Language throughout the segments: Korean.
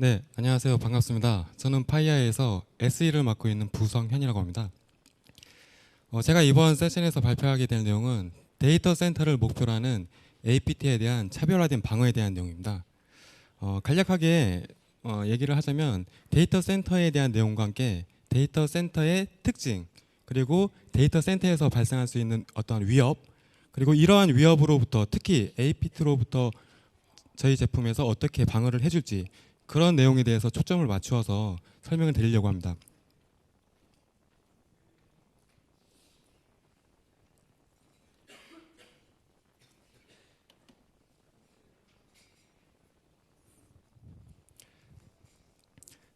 네, 안녕하세요. 반갑습니다. 저는 파이아에서 SE를 맡고 있는 부성현이라고 합니다. 제가 이번 세션에서 발표하게 될 내용은 데이터 센터를 목표로 하는 APT에 대한 차별화된 방어에 대한 내용입니다. 간략하게 얘기를 하자면 데이터 센터에 대한 내용과 함께 데이터 센터의 특징, 그리고 데이터 센터에서 발생할 수 있는 어떠한 위협, 그리고 이러한 위협으로부터 특히 APT로부터 저희 제품에서 어떻게 방어를 해줄지, 그런 내용에 대해서 초점을 맞추어서 설명을 드리려고 합니다.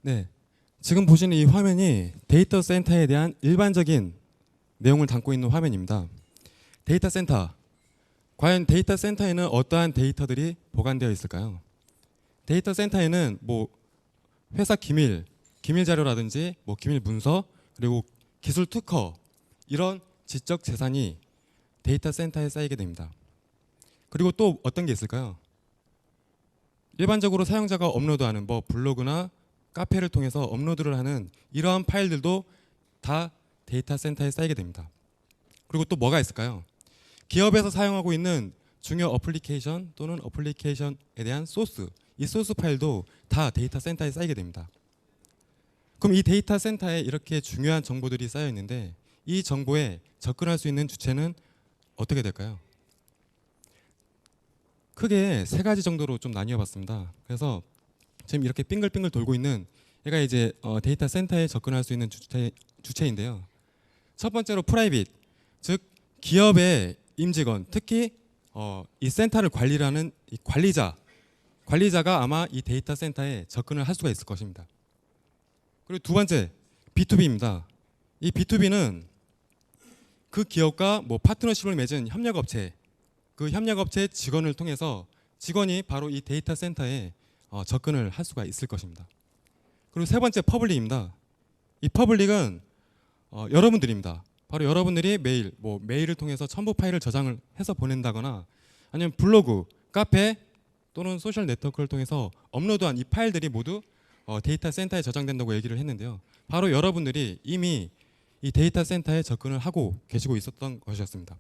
네, 지금 보시는 이 화면이 데이터 센터에 대한 일반적인 내용을 담고 있는 화면입니다. 데이터 센터, 과연 데이터 센터에는 어떠한 데이터들이 보관되어 있을까요? 데이터 센터에는 뭐 회사 기밀 자료라든지 뭐 기밀 문서, 그리고 기술 특허, 이런 지적 재산이 데이터 센터에 쌓이게 됩니다. 그리고 또 어떤 게 있을까요? 일반적으로 사용자가 업로드하는 뭐 블로그나 카페를 통해서 업로드를 하는 이러한 파일들도 다 데이터 센터에 쌓이게 됩니다. 그리고 또 뭐가 있을까요? 기업에서 사용하고 있는 중요 어플리케이션 또는 어플리케이션에 대한 소스, 이 소스 파일도 다 데이터 센터에 쌓이게 됩니다. 그럼 이 데이터 센터에 이렇게 중요한 정보들이 쌓여 있는데 이 정보에 접근할 수 있는 주체는 어떻게 될까요? 크게 세 가지 정도로 좀 나뉘어 봤습니다. 그래서 지금 이렇게 빙글빙글 돌고 있는 얘가 이제 데이터 센터에 접근할 수 있는 주체인데요. 첫 번째로 프라이빗, 즉 기업의 임직원, 특히 이 센터를 관리를 하는 이 관리자가 아마 이 데이터 센터에 접근을 할 수가 있을 것입니다. 그리고 두 번째, B2B입니다. 이 B2B는 그 기업과 뭐 파트너십을 맺은 협력업체, 그 협력업체 직원을 통해서 직원이 바로 이 데이터 센터에 접근을 할 수가 있을 것입니다. 그리고 세 번째, 퍼블릭입니다. 이 퍼블릭은 여러분들입니다. 바로 여러분들이 메일을 통해서 첨부 파일을 저장을 해서 보낸다거나 아니면 블로그, 카페 또는 소셜 네트워크를 통해서 업로드한 이 파일들이 모두 데이터 센터에 저장된다고 얘기를 했는데요. 바로 여러분들이 이미 이 데이터 센터에 접근을 하고 계시고 있었던 것이었습니다.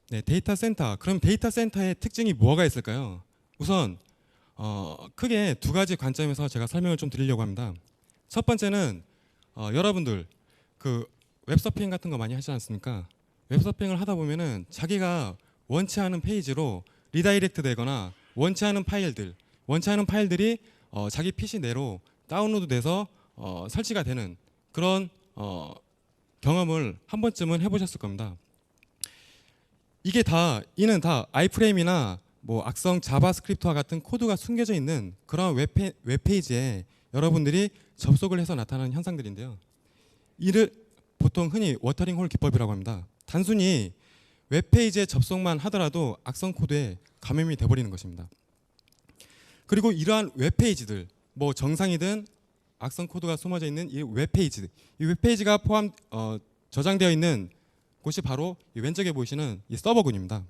네, 데이터 센터. 그럼 데이터 센터의 특징이 뭐가 있을까요? 우선 크게 두 가지 관점에서 제가 설명을 좀 드리려고 합니다. 첫 번째는 여러분들 그 웹서핑 같은 거 많이 하시지 않습니까? 웹서핑을 하다 보면은 자기가 원치 않은 페이지로 리다이렉트 되거나 원치 않은 파일들이 자기 PC 내로 다운로드 돼서 설치가 되는 그런 경험을 한 번쯤은 해보셨을 겁니다. 이는 다 아이프레임이나 뭐 악성 자바스크립트와 같은 코드가 숨겨져 있는 그런 웹페이지에 여러분들이 접속을 해서 나타나는 현상들인데요. 이를 보통 흔히 워터링 홀 기법이라고 합니다. 단순히 웹페이지에 접속만 하더라도 악성 코드에 감염이 돼버리는 것입니다. 그리고 이러한 웹페이지들, 뭐 정상이든 악성 코드가 숨어져 있는 이 웹페이지가 저장되어 있는 곳이 바로 이 왼쪽에 보이시는 이 서버군입니다.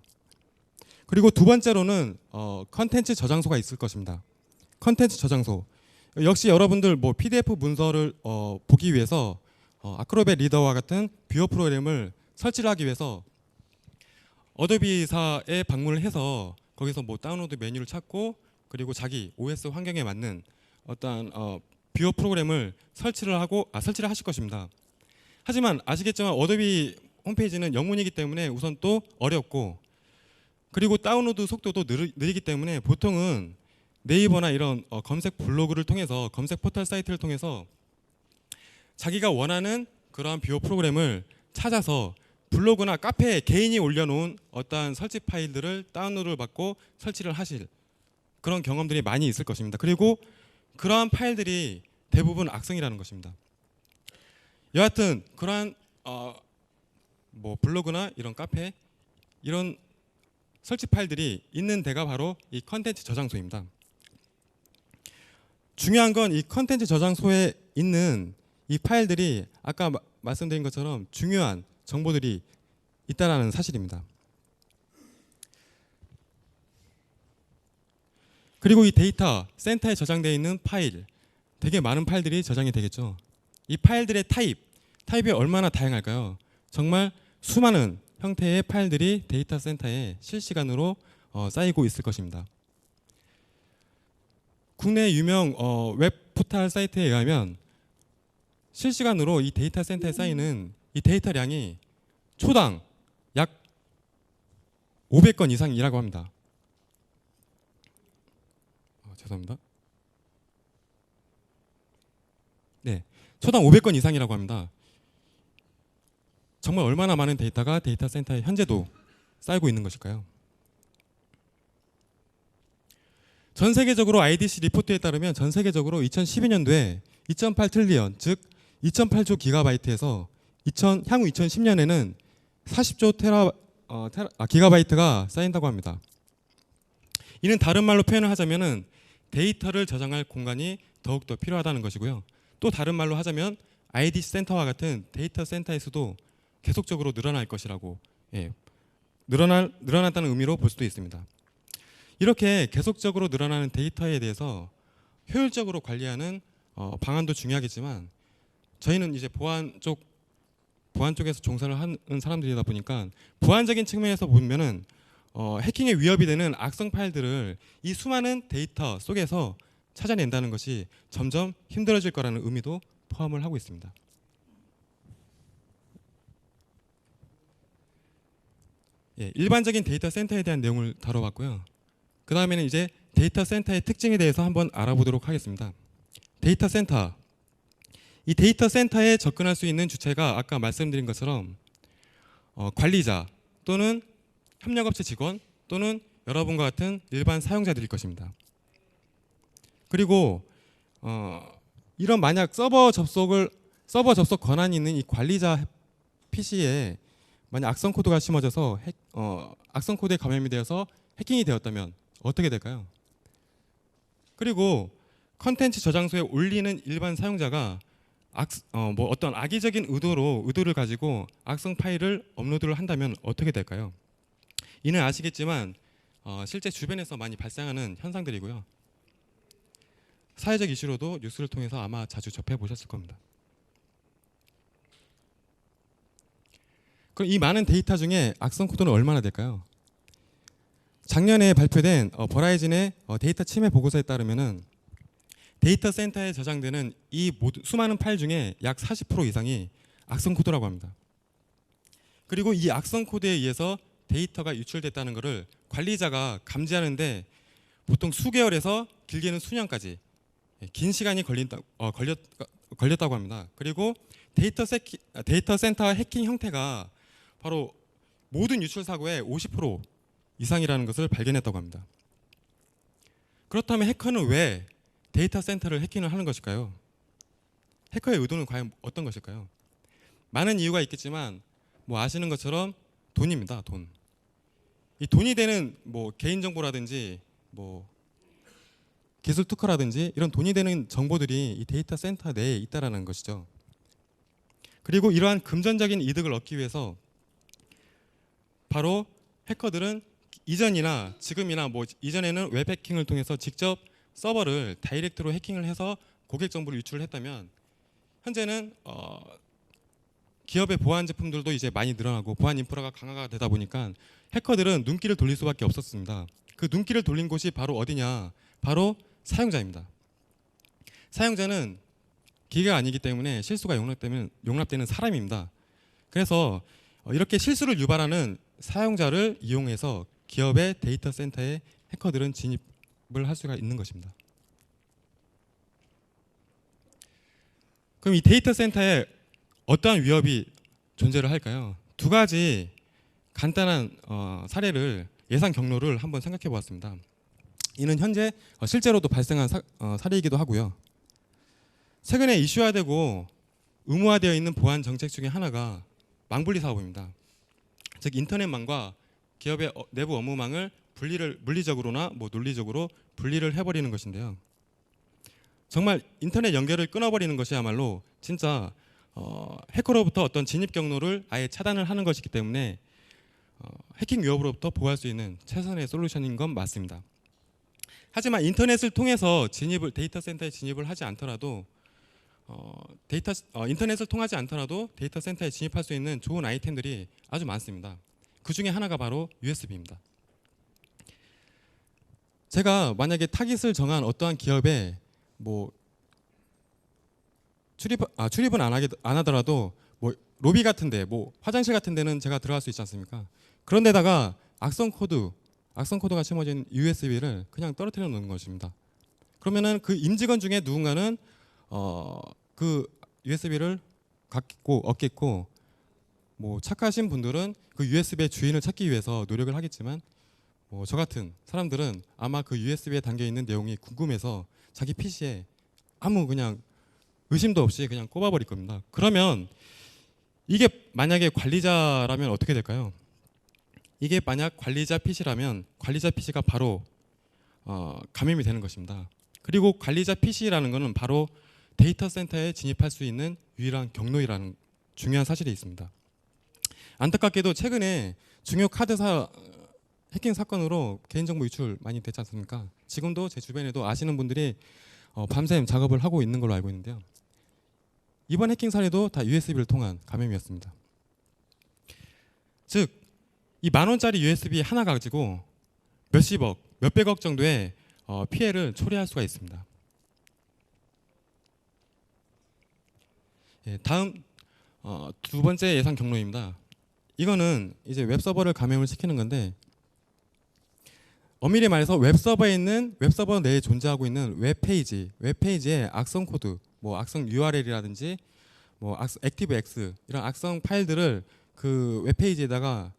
그리고 두 번째로는 컨텐츠 저장소가 있을 것입니다. 컨텐츠 저장소. 역시 여러분들 뭐 PDF 문서를 보기 위해서 아크로벳 리더와 같은 뷰어 프로그램을 설치를 하기 위해서 어도비사에 방문을 해서 거기서 뭐 다운로드 메뉴를 찾고 그리고 자기 OS 환경에 맞는 어떠한 뷰어 프로그램을 설치를 하실 것입니다. 하지만 아시겠지만 어도비 홈페이지는 영문이기 때문에 우선 또 어렵고 그리고 다운로드 속도도 느리기 때문에 보통은 네이버나 이런 검색 블로그를 통해서 검색 포털 사이트를 통해서 자기가 원하는 그러한 뷰어 프로그램을 찾아서 블로그나 카페에 개인이 올려놓은 어떠한 설치 파일들을 다운로드를 받고 설치를 하실 그런 경험들이 많이 있을 것입니다. 그리고 그러한 파일들이 대부분 악성이라는 것입니다. 여하튼 그러한 뭐 블로그나 이런 카페 이런 설치 파일들이 있는 데가 바로 이 컨텐츠 저장소입니다. 중요한 건 이 컨텐츠 저장소에 있는 이 파일들이 아까 말씀드린 것처럼 중요한 정보들이 있다는 사실입니다. 그리고 이 데이터 센터에 저장되어 있는 파일, 되게 많은 파일들이 저장이 되겠죠. 이 파일들의 타입이 얼마나 다양할까요? 정말 수많은 형태의 파일들이 데이터 센터에 실시간으로 쌓이고 있을 것입니다. 국내 유명 웹 포털 사이트에 의하면 실시간으로 이 데이터 센터에 쌓이는 이 데이터량이 초당 약 500건 이상이라고 합니다. 죄송합니다. 네, 초당 500건 이상이라고 합니다. 정말 얼마나 많은 데이터가 데이터 센터에 현재도 쌓이고 있는 것일까요? 전 세계적으로 IDC 리포트에 따르면 전 세계적으로 2012년도에 2.8 트릴리언, 즉 2.8조 기가바이트에서 향후 2010년에는 40조 기가바이트가 쌓인다고 합니다. 이는 다른 말로 표현을 하자면은 데이터를 저장할 공간이 더욱더 필요하다는 것이고요. 또 다른 말로 하자면 IDC 센터와 같은 데이터 센터의 수도 계속적으로 늘어날 것이라고, 늘어났다는 의미로 볼 수도 있습니다. 이렇게 계속적으로 늘어나는 데이터에 대해서 효율적으로 관리하는 방안도 중요하겠지만, 저희는 이제 보안 쪽에서 종사를 하는 사람들이다 보니까 보안적인 측면에서 보면은 해킹의 위협이 되는 악성 파일들을 이 수많은 데이터 속에서 찾아낸다는 것이 점점 힘들어질 거라는 의미도 포함을 하고 있습니다. 일반적인 데이터 센터에 대한 내용을 다뤄봤고요. 그 다음에는 이제 데이터 센터의 특징에 대해서 한번 알아보도록 하겠습니다. 데이터 센터. 이 데이터 센터에 접근할 수 있는 주체가 아까 말씀드린 것처럼 관리자 또는 협력업체 직원 또는 여러분과 같은 일반 사용자들일 것입니다. 그리고 이런 만약 서버 접속 권한이 있는 이 관리자 PC에 만약 악성 코드가 심어져서 악성 코드에 감염이 되어서 해킹이 되었다면 어떻게 될까요? 그리고 컨텐츠 저장소에 올리는 일반 사용자가 어떤 악의적인 의도를 가지고 악성 파일을 업로드를 한다면 어떻게 될까요? 이는 아시겠지만 실제 주변에서 많이 발생하는 현상들이고요. 사회적 이슈로도 뉴스를 통해서 아마 자주 접해보셨을 겁니다. 그럼 이 많은 데이터 중에 악성 코드는 얼마나 될까요? 작년에 발표된 버라이즌의 데이터 침해 보고서에 따르면은 데이터 센터에 저장되는 이 수많은 파일 중에 약 40% 이상이 악성 코드라고 합니다. 그리고 이 악성 코드에 의해서 데이터가 유출됐다는 것을 관리자가 감지하는데 보통 수개월에서 길게는 수년까지 긴 시간이 걸렸다고 합니다. 그리고 데이터 센터 해킹 형태가 바로 모든 유출 사고의 50% 이상이라는 것을 발견했다고 합니다. 그렇다면 해커는 왜 데이터 센터를 해킹을 하는 것일까요? 해커의 의도는 과연 어떤 것일까요? 많은 이유가 있겠지만 아시는 것처럼 돈입니다. 돈. 이 돈이 되는 개인정보라든지 기술 특허라든지 이런 돈이 되는 정보들이 이 데이터 센터 내에 있다라는 것이죠. 그리고 이러한 금전적인 이득을 얻기 위해서 바로 해커들은 이전이나 지금이나 이전에는 웹 해킹을 통해서 직접 서버를 다이렉트로 해킹을 해서 고객 정보를 유출을 했다면 현재는 기업의 보안 제품들도 이제 많이 늘어나고 보안 인프라가 강화가 되다 보니까 해커들은 눈길을 돌릴 수밖에 없었습니다. 그 눈길을 돌린 곳이 바로 어디냐? 바로 사용자입니다. 사용자는 기계가 아니기 때문에 실수가 용납되는 사람입니다. 그래서 이렇게 실수를 유발하는 사용자를 이용해서 기업의 데이터 센터에 해커들은 진입을 할 수가 있는 것입니다. 그럼 이 데이터 센터에 어떠한 위협이 존재를 할까요? 두 가지 간단한 사례를 예상 경로를 한번 생각해 보았습니다. 이는 현재 실제로도 발생한 사례이기도 하고요. 최근에 이슈화되고 의무화되어 있는 보안 정책 중에 하나가 망분리 사업입니다. 즉 인터넷망과 기업의 내부 업무망을 물리적으로나 논리적으로 분리를 해버리는 것인데요. 정말 인터넷 연결을 끊어버리는 것이야말로 진짜 해커로부터 어떤 진입 경로를 아예 차단을 하는 것이기 때문에 해킹 위협으로부터 보호할 수 있는 최선의 솔루션인 건 맞습니다. 하지만 인터넷을 통해서 데이터 센터에 진입을 하지 않더라도 인터넷을 통하지 않더라도 데이터 센터에 진입할 수 있는 좋은 아이템들이 아주 많습니다. 그 중에 하나가 바로 USB입니다. 제가 만약에 타깃을 정한 어떠한 기업에 뭐 출입은 안 하더라도 뭐 로비 같은데, 뭐 화장실 같은 데는 제가 들어갈 수 있지 않습니까? 그런 데다가 악성 코드가 심어진 USB를 그냥 떨어뜨려 놓는 것입니다. 그러면은 그 임직원 중에 누군가는 그 USB를 얻겠고, 뭐 착하신 분들은 그 USB의 주인을 찾기 위해서 노력을 하겠지만, 저 같은 사람들은 아마 그 USB에 담겨 있는 내용이 궁금해서 자기 PC에 아무 그냥 의심도 없이 그냥 꼽아버릴 겁니다. 그러면 이게 만약에 관리자라면 어떻게 될까요? 이게 만약 관리자 PC라면 관리자 PC가 바로 감염이 되는 것입니다. 그리고 관리자 PC라는 것은 바로 데이터 센터에 진입할 수 있는 유일한 경로이라는 중요한 사실이 있습니다. 안타깝게도 최근에 중요 카드사 해킹 사건으로 개인정보 유출 많이 됐지 않습니까? 지금도 제 주변에도 아시는 분들이 밤샘 작업을 하고 있는 걸로 알고 있는데요. 이번 해킹 사례도 다 USB를 통한 감염이었습니다. 즉, 이 10,000원짜리 USB 하나 가지고 몇십억, 몇백억 정도의 피해를 초래할 수가 있습니다. 다음 두 번째 예상 경로입니다. 이거는 이제 웹서버를 감염을 시키는 건데, 엄밀히 말해서 웹서버 내에 존재하고 있는 웹페이지의 악성 코드, 뭐 악성 URL이라든지 뭐 액티브X 이런 악성 파일들을 그 웹페이지에다가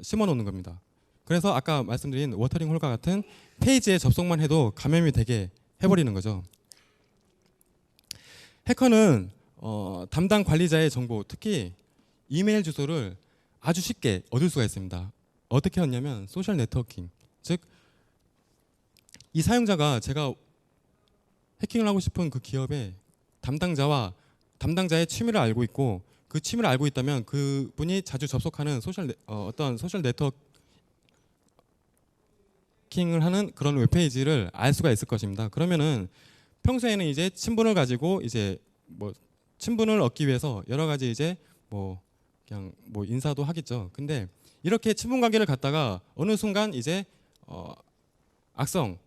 심어 놓는 겁니다. 그래서 아까 말씀드린 워터링 홀과 같은 페이지에 접속만 해도 감염이 되게 해버리는 거죠. 해커는 담당 관리자의 정보, 특히 이메일 주소를 아주 쉽게 얻을 수가 있습니다. 어떻게 얻냐면 소셜 네트워킹, 즉 이 사용자가 제가 해킹을 하고 싶은 그 기업의 담당자의 취미를 알고 있고, 그 취미를 알고 있다면 그분이 자주 접속하는 어떤 소셜 네트워킹을 하는 그런 웹페이지를 알 수가 있을 것입니다. 그러면은 평소에는 이제 친분을 가지고 이제 뭐 친분을 얻기 위해서 여러 가지 이제 그냥 인사도 하겠죠. 근데 이렇게 친분 관계를 갖다가 어느 순간 이제 악성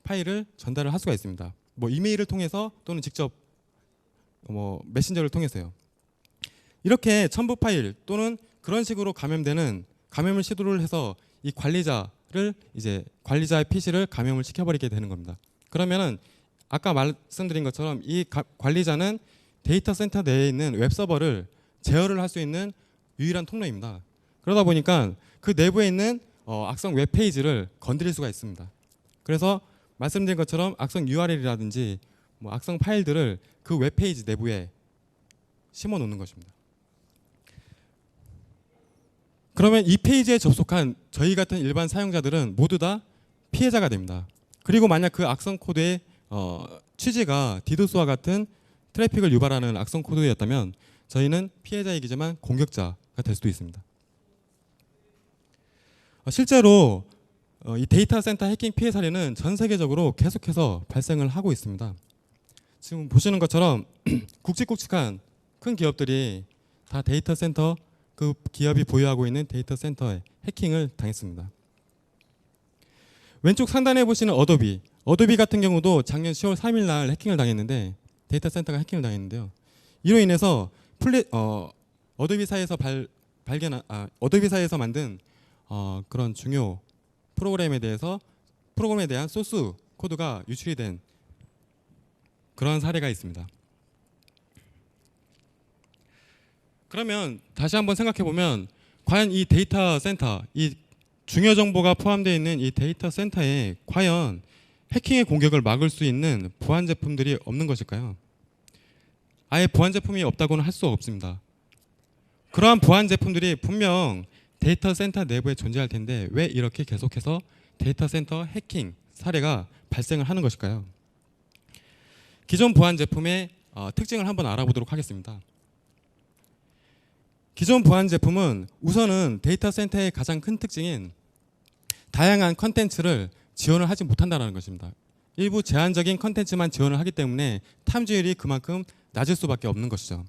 파일을 전달을 할 수가 있습니다. 뭐 이메일을 통해서 또는 직접 메신저를 통해서요. 이렇게 첨부 파일 또는 그런 식으로 감염을 시도를 해서 이 관리자의 PC를 감염을 시켜버리게 되는 겁니다. 그러면은 아까 말씀드린 것처럼 이 관리자는 데이터 센터 내에 있는 웹서버를 제어를 할 수 있는 유일한 통로입니다. 그러다 보니까 그 내부에 있는 악성 웹페이지를 건드릴 수가 있습니다. 그래서 말씀드린 것처럼 악성 URL이라든지 뭐 악성 파일들을 그 웹페이지 내부에 심어 놓는 것입니다. 그러면 이 페이지에 접속한 저희 같은 일반 사용자들은 모두 다 피해자가 됩니다. 그리고 만약 그 악성 코드의 취지가 디도스와 같은 트래픽을 유발하는 악성 코드였다면 저희는 피해자이기지만 공격자가 될 수도 있습니다. 실제로 이 데이터 센터 해킹 피해 사례는 전 세계적으로 계속해서 발생을 하고 있습니다. 지금 보시는 것처럼 굵직굵직한 큰 기업들이 다 데이터 센터, 그 기업이 보유하고 있는 데이터 센터에 해킹을 당했습니다. 왼쪽 상단에 보시는 어도비 같은 경우도 작년 10월 3일 날 해킹을 당했는데, 데이터 센터가 해킹을 당했는데요. 이로 인해서 어도비사에서 만든 그런 중요 프로그램에 대한 소스 코드가 유출이 된 그런 사례가 있습니다. 그러면 다시 한번 생각해 보면, 과연 이 데이터 센터, 이 중요 정보가 포함되어 있는 이 데이터 센터에 과연 해킹의 공격을 막을 수 있는 보안 제품들이 없는 것일까요? 아예 보안 제품이 없다고는 할 수 없습니다. 그러한 보안 제품들이 분명 데이터 센터 내부에 존재할 텐데 왜 이렇게 계속해서 데이터 센터 해킹 사례가 발생을 하는 것일까요? 기존 보안 제품의 특징을 한번 알아보도록 하겠습니다. 기존 보안 제품은 우선은 데이터 센터의 가장 큰 특징인 다양한 컨텐츠를 지원을 하지 못한다는 것입니다. 일부 제한적인 컨텐츠만 지원을 하기 때문에 탐지율이 그만큼 낮을 수밖에 없는 것이죠.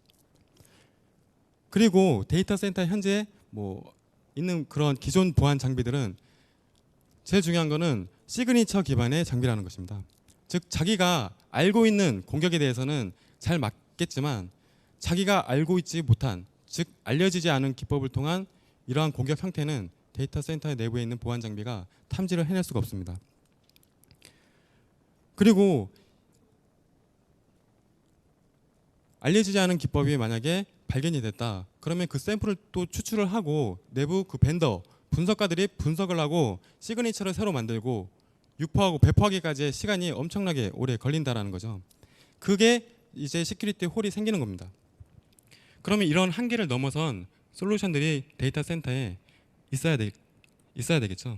그리고 데이터 센터 현재 뭐 있는 그런 기존 보안 장비들은 제일 중요한 거는 시그니처 기반의 장비라는 것입니다. 즉 자기가 알고 있는 공격에 대해서는 잘 막겠지만 자기가 알고 있지 못한, 즉 알려지지 않은 기법을 통한 이러한 공격 형태는 데이터 센터 내부에 있는 보안 장비가 탐지를 해낼 수가 없습니다. 그리고 알려지지 않은 기법이 만약에 발견이 됐다. 그러면 그 샘플을 또 추출을 하고 내부 그 벤더, 분석가들이 분석을 하고 시그니처를 새로 만들고 유포하고 배포하기까지의 시간이 엄청나게 오래 걸린다라는 거죠. 그게 이제 시큐리티 홀이 생기는 겁니다. 그러면 이런 한계를 넘어선 솔루션들이 데이터 센터에 있어야 되겠죠.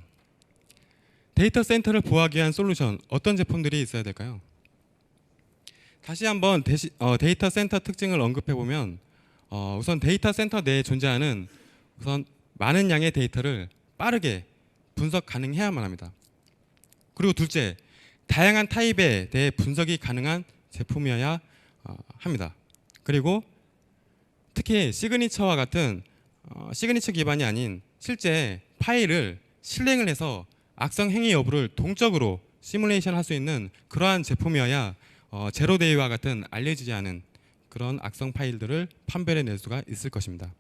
데이터 센터를 보호하기 위한 솔루션, 어떤 제품들이 있어야 될까요? 다시 한번 데이터 센터 특징을 언급해 보면 우선 데이터 센터 내에 존재하는 우선 많은 양의 데이터를 빠르게 분석 가능해야만 합니다. 그리고 둘째, 다양한 타입에 대해 분석이 가능한 제품이어야 합니다. 그리고 특히 시그니처와 같은 시그니처 기반이 아닌 실제 파일을 실행을 해서 악성 행위 여부를 동적으로 시뮬레이션 할 수 있는 그러한 제품이어야 제로데이와 같은 알려지지 않은 그런 악성 파일들을 판별해낼 수가 있을 것입니다.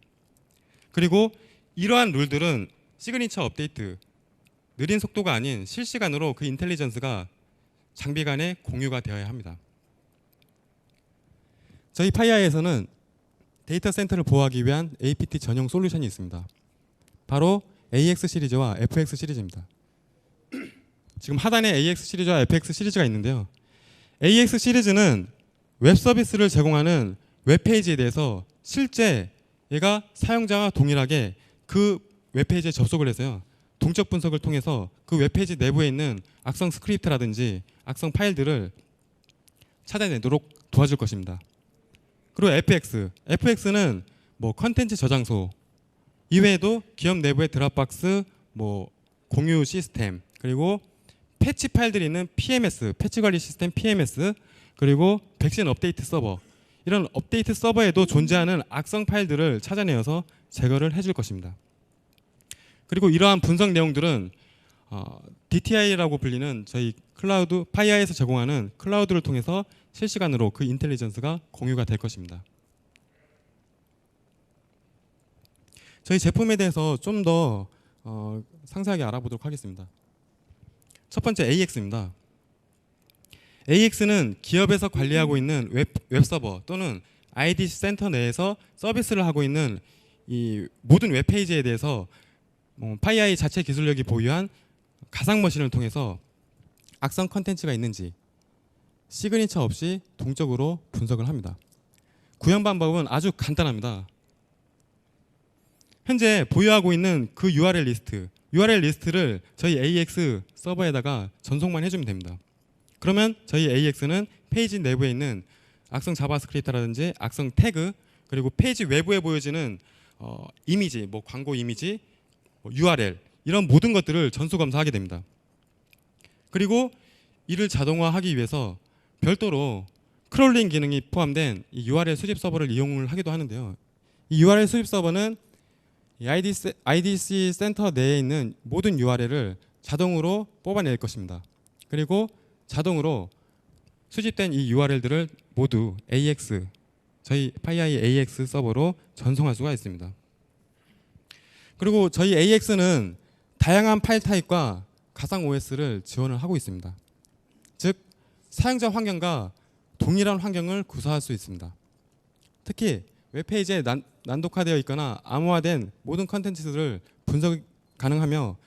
그리고 이러한 룰들은 시그니처 업데이트, 느린 속도가 아닌 실시간으로 그 인텔리전스가 장비 간에 공유가 되어야 합니다. 저희 파이아에서는 데이터 센터를 보호하기 위한 APT 전용 솔루션이 있습니다. 바로 AX 시리즈와 FX 시리즈입니다. 지금 하단에 AX 시리즈와 FX 시리즈가 있는데요. AX 시리즈는 웹 서비스를 제공하는 웹페이지에 대해서 실제 얘가 사용자와 동일하게 그 웹페이지에 접속을 해서요. 동적 분석을 통해서 그 웹페이지 내부에 있는 악성 스크립트라든지 악성 파일들을 찾아내도록 도와줄 것입니다. 그리고 FX는 뭐 컨텐츠 저장소 이외에도 기업 내부의 드랍박스, 뭐 공유 시스템, 그리고 패치 파일들이 있는 PMS, 패치 관리 시스템 PMS, 그리고 백신 업데이트 서버, 이런 업데이트 서버에도 존재하는 악성 파일들을 찾아내어서 제거를 해줄 것입니다. 그리고 이러한 분석 내용들은 DTI라고 불리는 저희 클라우드 파이아에서 제공하는 클라우드를 통해서 실시간으로 그 인텔리전스가 공유가 될 것입니다. 저희 제품에 대해서 좀 더 상세하게 알아보도록 하겠습니다. 첫 번째 AX입니다. AX는 기업에서 관리하고 있는 웹서버 또는 IDC 센터 내에서 서비스를 하고 있는 이 모든 웹페이지에 대해서 파이아이 자체 기술력이 보유한 가상 머신을 통해서 악성 컨텐츠가 있는지 시그니처 없이 동적으로 분석을 합니다. 구현 방법은 아주 간단합니다. 현재 보유하고 있는 그 URL 리스트를 저희 AX 서버에다가 전송만 해주면 됩니다. 그러면 저희 AX는 페이지 내부에 있는 악성 자바스크립트라든지 악성 태그, 그리고 페이지 외부에 보여지는 이미지, 뭐 광고 이미지, URL 이런 모든 것들을 전수 검사하게 됩니다. 그리고 이를 자동화하기 위해서 별도로 크롤링 기능이 포함된 이 URL 수집 서버를 이용을 하기도 하는데요. 이 URL 수집 서버는 이 IDC 센터 내에 있는 모든 URL을 자동으로 뽑아낼 것입니다. 그리고 자동으로 수집된 이 URL들을 모두 AX, 저희 파이아이 AX 서버로 전송할 수가 있습니다. 그리고 저희 AX는 다양한 파일 타입과 가상 OS를 지원을 하고 있습니다. 즉 사용자 환경과 동일한 환경을 구사할 수 있습니다. 특히 웹페이지에 난독화되어 있거나 암호화된 모든 컨텐츠들을 분석 가능하며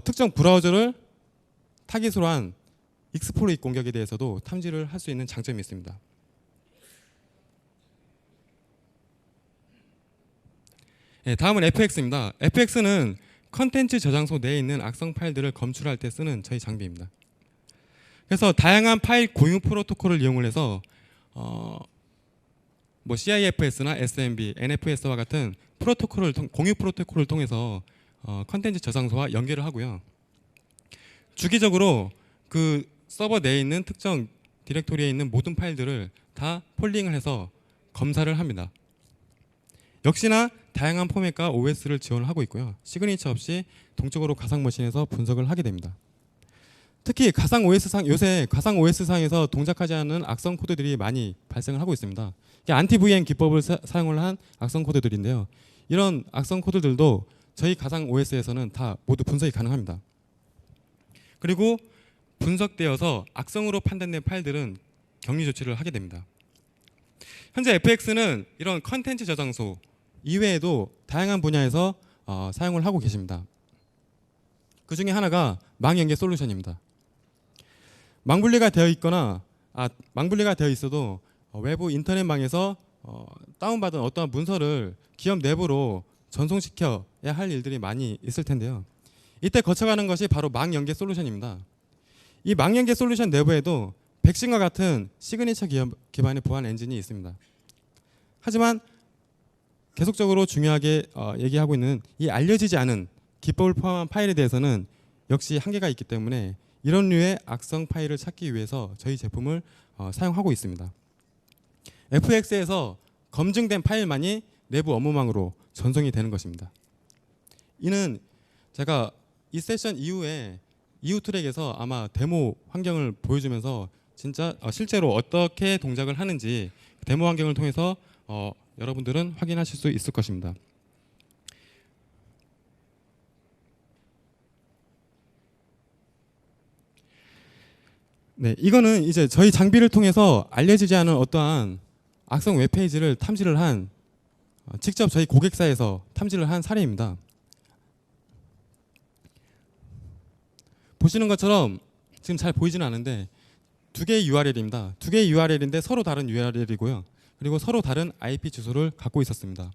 특정 브라우저를 타깃으로 한 익스플로이트 공격에 대해서도 탐지를 할 수 있는 장점이 있습니다. 네, 다음은 FX입니다. FX는 컨텐츠 저장소 내에 있는 악성 파일들을 검출할 때 쓰는 저희 장비입니다. 그래서 다양한 파일 공유 프로토콜을 이용을 해서 뭐 CIFS나 SMB, NFS와 같은 공유 프로토콜을 통해서 컨텐츠 저장소와 연결을 하고요. 주기적으로 그 서버 내에 있는 특정 디렉토리에 있는 모든 파일들을 다 폴링을 해서 검사를 합니다. 역시나 다양한 포맷과 OS를 지원하고 있고요. 시그니처 없이 동적으로 가상 머신에서 분석을 하게 됩니다. 특히 가상 OS상 요새 가상 OS상에서 동작하지 않은 악성 코드들이 많이 발생을 하고 있습니다. 이게 안티 VM 기법을 사용을 한 악성 코드들인데요. 이런 악성 코드들도 저희 가상 OS에서는 다 모두 분석이 가능합니다. 그리고 분석되어서 악성으로 판단된 파일들은 격리 조치를 하게 됩니다. 현재 FX는 이런 컨텐츠 저장소 이외에도 다양한 분야에서 사용을 하고 계십니다. 그 중에 하나가 망연계 솔루션입니다. 망분리가 되어 있거나 망분리가 되어 있어도 외부 인터넷망에서 다운받은 어떠한 문서를 기업 내부로 전송시켜야 할 일들이 많이 있을 텐데요. 이때 거쳐가는 것이 바로 망연계 솔루션입니다. 이 망연계 솔루션 내부에도 백신과 같은 시그니처 기반의 보안 엔진이 있습니다. 하지만 계속적으로 중요하게 얘기하고 있는 이 알려지지 않은 기법을 포함한 파일에 대해서는 역시 한계가 있기 때문에 이런 류의 악성 파일을 찾기 위해서 저희 제품을 사용하고 있습니다. FX에서 검증된 파일만이 내부 업무망으로 전송이 되는 것입니다. 이는 제가 이 세션 이후에 이후 트랙에서 아마 데모 환경을 보여주면서 진짜 실제로 어떻게 동작을 하는지 데모 환경을 통해서 여러분들은 확인하실 수 있을 것입니다. 네, 이거는 이제 저희 장비를 통해서 알려지지 않은 어떠한 악성 웹페이지를 탐지를 한 직접 저희 고객사에서 탐지를 한 사례입니다. 보시는 것처럼 지금 잘 보이지는 않은데 두 개의 URL입니다. 두 개의 URL인데 서로 다른 URL이고요. 그리고 서로 다른 IP 주소를 갖고 있었습니다.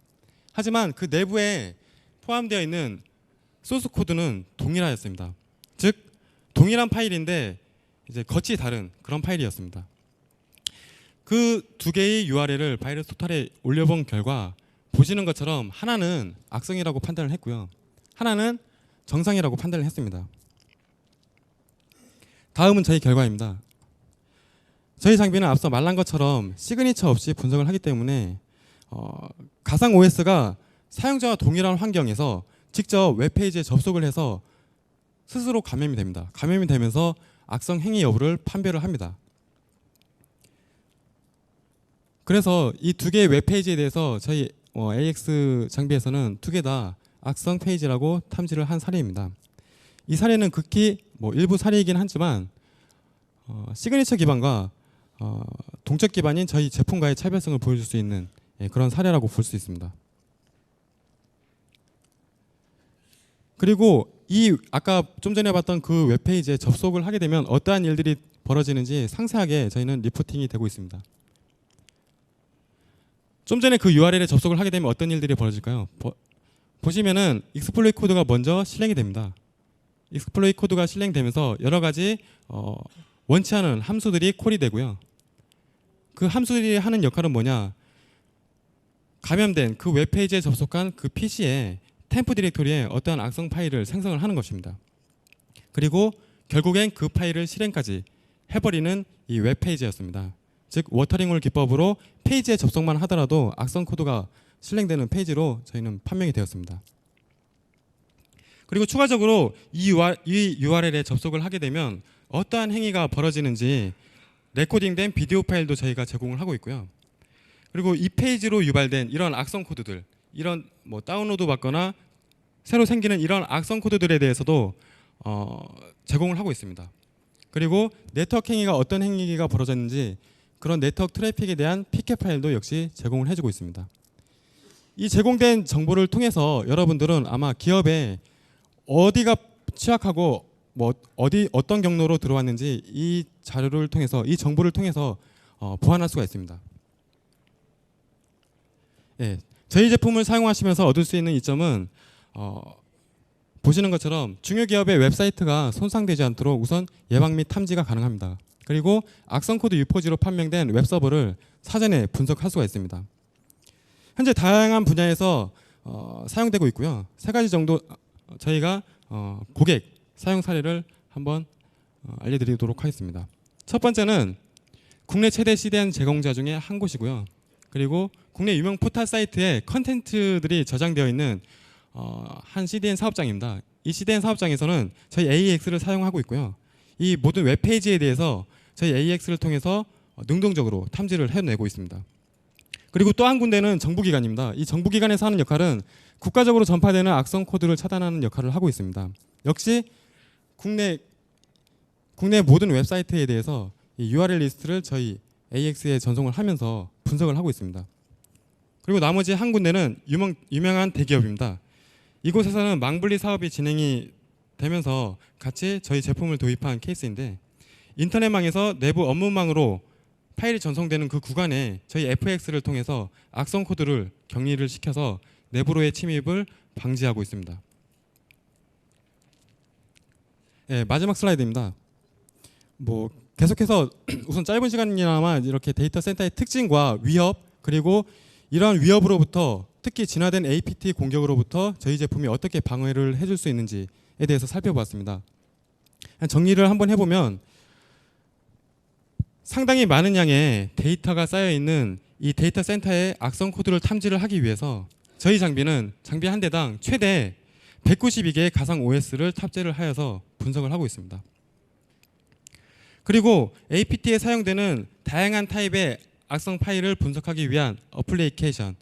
하지만 그 내부에 포함되어 있는 소스 코드는 동일하였습니다. 즉 동일한 파일인데 이제 겉이 다른 그런 파일이었습니다. 그 두 개의 URL을 바이러스 토탈에 올려본 결과 보시는 것처럼 하나는 악성이라고 판단을 했고요. 하나는 정상이라고 판단을 했습니다. 다음은 저희 결과입니다. 저희 장비는 앞서 말한 것처럼 시그니처 없이 분석을 하기 때문에 가상 OS가 사용자와 동일한 환경에서 직접 웹페이지에 접속을 해서 스스로 감염이 됩니다. 감염이 되면서 악성 행위 여부를 판별을 합니다. 그래서 이 두 개의 웹페이지에 대해서 저희 AX 장비에서는 두 개 다 악성 페이지라고 탐지를 한 사례입니다. 이 사례는 극히 일부 사례이긴 하지만 시그니처 기반과 동적 기반인 저희 제품과의 차별성을 보여줄 수 있는 그런 사례라고 볼 수 있습니다. 그리고 이 아까 좀 전에 봤던 그 웹페이지에 접속을 하게 되면 어떠한 일들이 벌어지는지 상세하게 저희는 리포팅이 되고 있습니다. 좀 전에 그 URL에 접속을 하게 되면 어떤 일들이 벌어질까요? 보시면은 익스플로이 코드가 먼저 실행이 됩니다. 익스플로이 코드가 실행되면서 여러 가지 원치 않은 함수들이 콜이 되고요. 그 함수들이 하는 역할은 뭐냐? 감염된 그 웹페이지에 접속한 그 PC에 템프 디렉토리에 어떠한 악성 파일을 생성을 하는 것입니다. 그리고 결국엔 그 파일을 실행까지 해버리는 이 웹페이지였습니다. 즉 워터링홀 기법으로 페이지에 접속만 하더라도 악성 코드가 실행되는 페이지로 저희는 판명이 되었습니다. 그리고 추가적으로 이 URL에 접속을 하게 되면 어떠한 행위가 벌어지는지 레코딩된 비디오 파일도 저희가 제공을 하고 있고요. 그리고 이 페이지로 유발된 이런 악성 코드들, 이런 다운로드 받거나 새로 생기는 이런 악성 코드들에 대해서도 제공을 하고 있습니다. 그리고 네트워크 행위가 어떤 행위가 벌어졌는지 그런 네트워크 트래픽에 대한 피켓 파일도 역시 제공을 해주고 있습니다. 이 제공된 정보를 통해서 여러분들은 아마 기업에 어디가 취약하고 어떤 경로로 들어왔는지 이 자료를 통해서 이 정보를 통해서 보완할 수가 있습니다. 예, 저희 제품을 사용하시면서 얻을 수 있는 이점은 보시는 것처럼 중요 기업의 웹사이트가 손상되지 않도록 우선 예방 및 탐지가 가능합니다. 그리고 악성 코드 유포지로 판명된 웹서버를 사전에 분석할 수가 있습니다. 현재 다양한 분야에서 사용되고 있고요. 3가지 정도 저희가 고객 사용 사례를 한번 알려드리도록 하겠습니다. 첫 번째는 국내 최대 CDN 제공자 중에 한 곳이고요. 그리고 국내 유명 포털 사이트에 컨텐츠들이 저장되어 있는 한 CDN 사업장입니다. 이 CDN 사업장에서는 저희 AEX를 사용하고 있고요. 이 모든 웹페이지에 대해서 저희 AEX를 통해서 능동적으로 탐지를 해내고 있습니다. 그리고 또 한 군데는 정부기관입니다. 이 정부기관에서 하는 역할은 국가적으로 전파되는 악성 코드를 차단하는 역할을 하고 있습니다. 역시 국내 모든 웹사이트에 대해서 이 URL 리스트를 저희 AX에 전송을 하면서 분석을 하고 있습니다. 그리고 나머지 한 군데는 유명한 대기업입니다. 이곳에서는 망분리 사업이 진행이 되면서 같이 저희 제품을 도입한 케이스인데, 인터넷망에서 내부 업무망으로 파일이 전송되는 그 구간에 저희 FX를 통해서 악성 코드를 격리를 시켜서 내부로의 침입을 방지하고 있습니다. 네, 마지막 슬라이드입니다. 계속해서 우선 짧은 시간이나마 이렇게 데이터 센터의 특징과 위협, 그리고 이러한 위협으로부터 특히 진화된 APT 공격으로부터 저희 제품이 어떻게 방어를 해줄 수 있는지에 대해서 살펴보았습니다. 정리를 한번 해보면, 상당히 많은 양의 데이터가 쌓여있는 이 데이터 센터의 악성 코드를 탐지를 하기 위해서 저희 장비는 장비 한 대당 최대 192개의 가상 OS를 탑재를 하여서 분석을 하고 있습니다. 그리고 APT에 사용되는 다양한 타입의 악성 파일을 분석하기 위한 어플리케이션,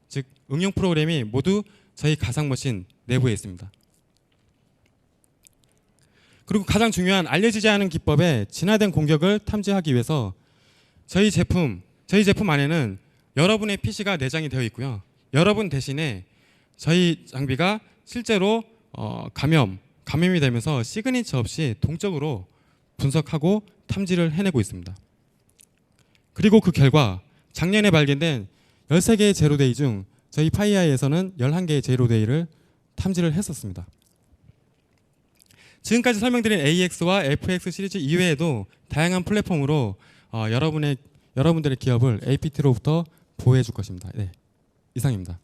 즉 응용 프로그램이 모두 저희 가상 머신 내부에 있습니다. 그리고 가장 중요한 알려지지 않은 기법의 진화된 공격을 탐지하기 위해서 저희 제품 안에는 여러분의 PC가 내장이 되어 있고요. 여러분 대신에 저희 장비가 실제로 감염이 되면서 시그니처 없이 동적으로 분석하고 탐지를 해내고 있습니다. 그리고 그 결과 작년에 발견된 13개의 제로데이 중 저희 파이아이에서는 11개의 제로데이를 탐지를 했었습니다. 지금까지 설명드린 AX와 FX 시리즈 이외에도 다양한 플랫폼으로 여러분들의 기업을 APT로부터 보호해 줄 것입니다. 네, 이상입니다.